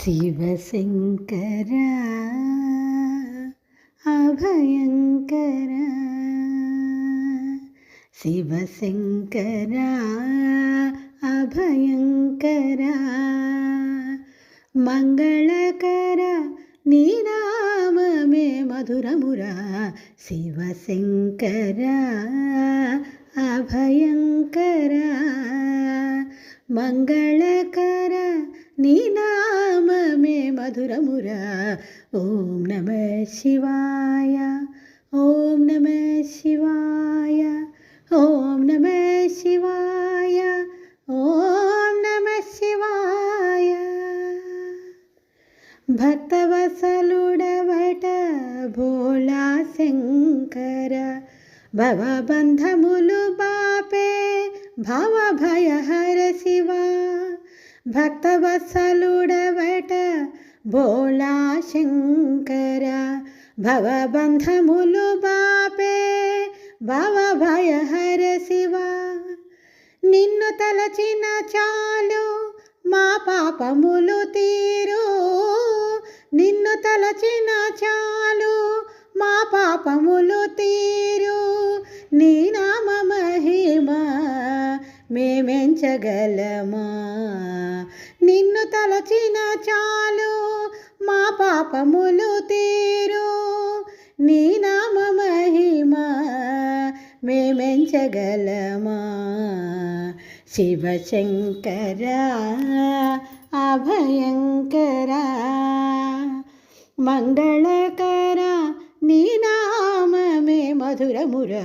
శివశంకర అభయంకర శివశంకర అభయంకర మంగళకర నీ నామమే మధురమురా శివశంకర అభయంకర మంగళకర నీ నామమే మధురమురా ఓం నమః శివాయ ఓం నమః శివాయ ఓం నమః శివాయ ఓం నమః శివాయ భక్తవత్సలుడవట భోళా శంకర భవబంధములు బాపే భవభయహర శివ భక్తవత్సలుడవట భోళా శంకర భవబంధములు బాపే భవభయహర శివ నిన్ను తలచిన చాలు మా పాపములు తీరు నిన్ను తలచిన చాలు మా పాపములు తీరు నీ నామ మహిమ మేమెంచగలమా నిన్ను తలచిన చాలు మా పాపములు తీరు నీ నామ మహిమ మేమెంచగలమా శివశంకర అభయంకర మంగళకర నీ నామమే మధురమురా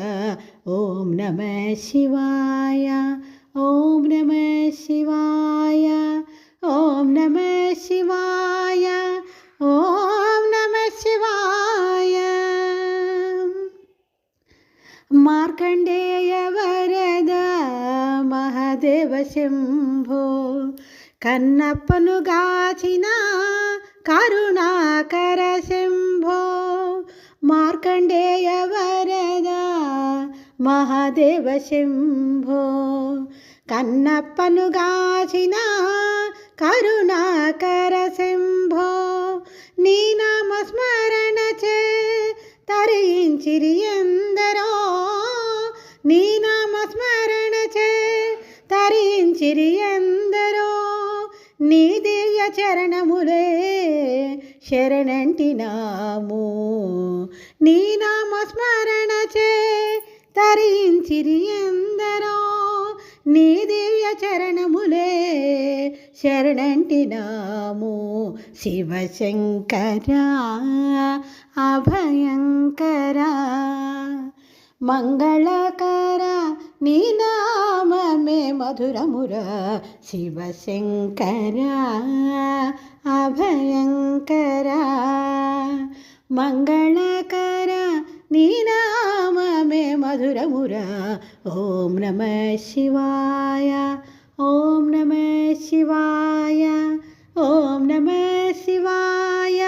ఓం నమః శివాయ ఓం నమః శివాయ ఓం నమః శివాయ ఓం నమః శివాయ మార్కండేయ వరద మహాదేవ శంభో కన్నప్పను గాచిన కరుణాకర శంభో మార్కండేయ వరద మహాదేవ శంభో కన్నప్పను గాచిన కరుణాకర శంభో నీ నామ స్మరణ చే తరించిరి ఎందరో నీ నామ స్మరణ చే తరించిరి ఎందరో నీ దివ్య చరణములే శరణంటినాము నీ నామ స్మరణ చే తరించిరి ఎందరో నీ దివ్య చరణములే శరణంటినాము శివశంకర అభయంకర మంగళకర నీ నామమే మధురమురా శివశంకర అభయంకర మంగళకర నీ నామమే మధురమురా ఓం నమః శివాయ ఓం నమః శివాయ ఓం నమః శివాయ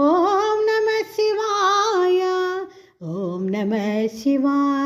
ఓం నమః శివాయ ఓం నమః శివాయ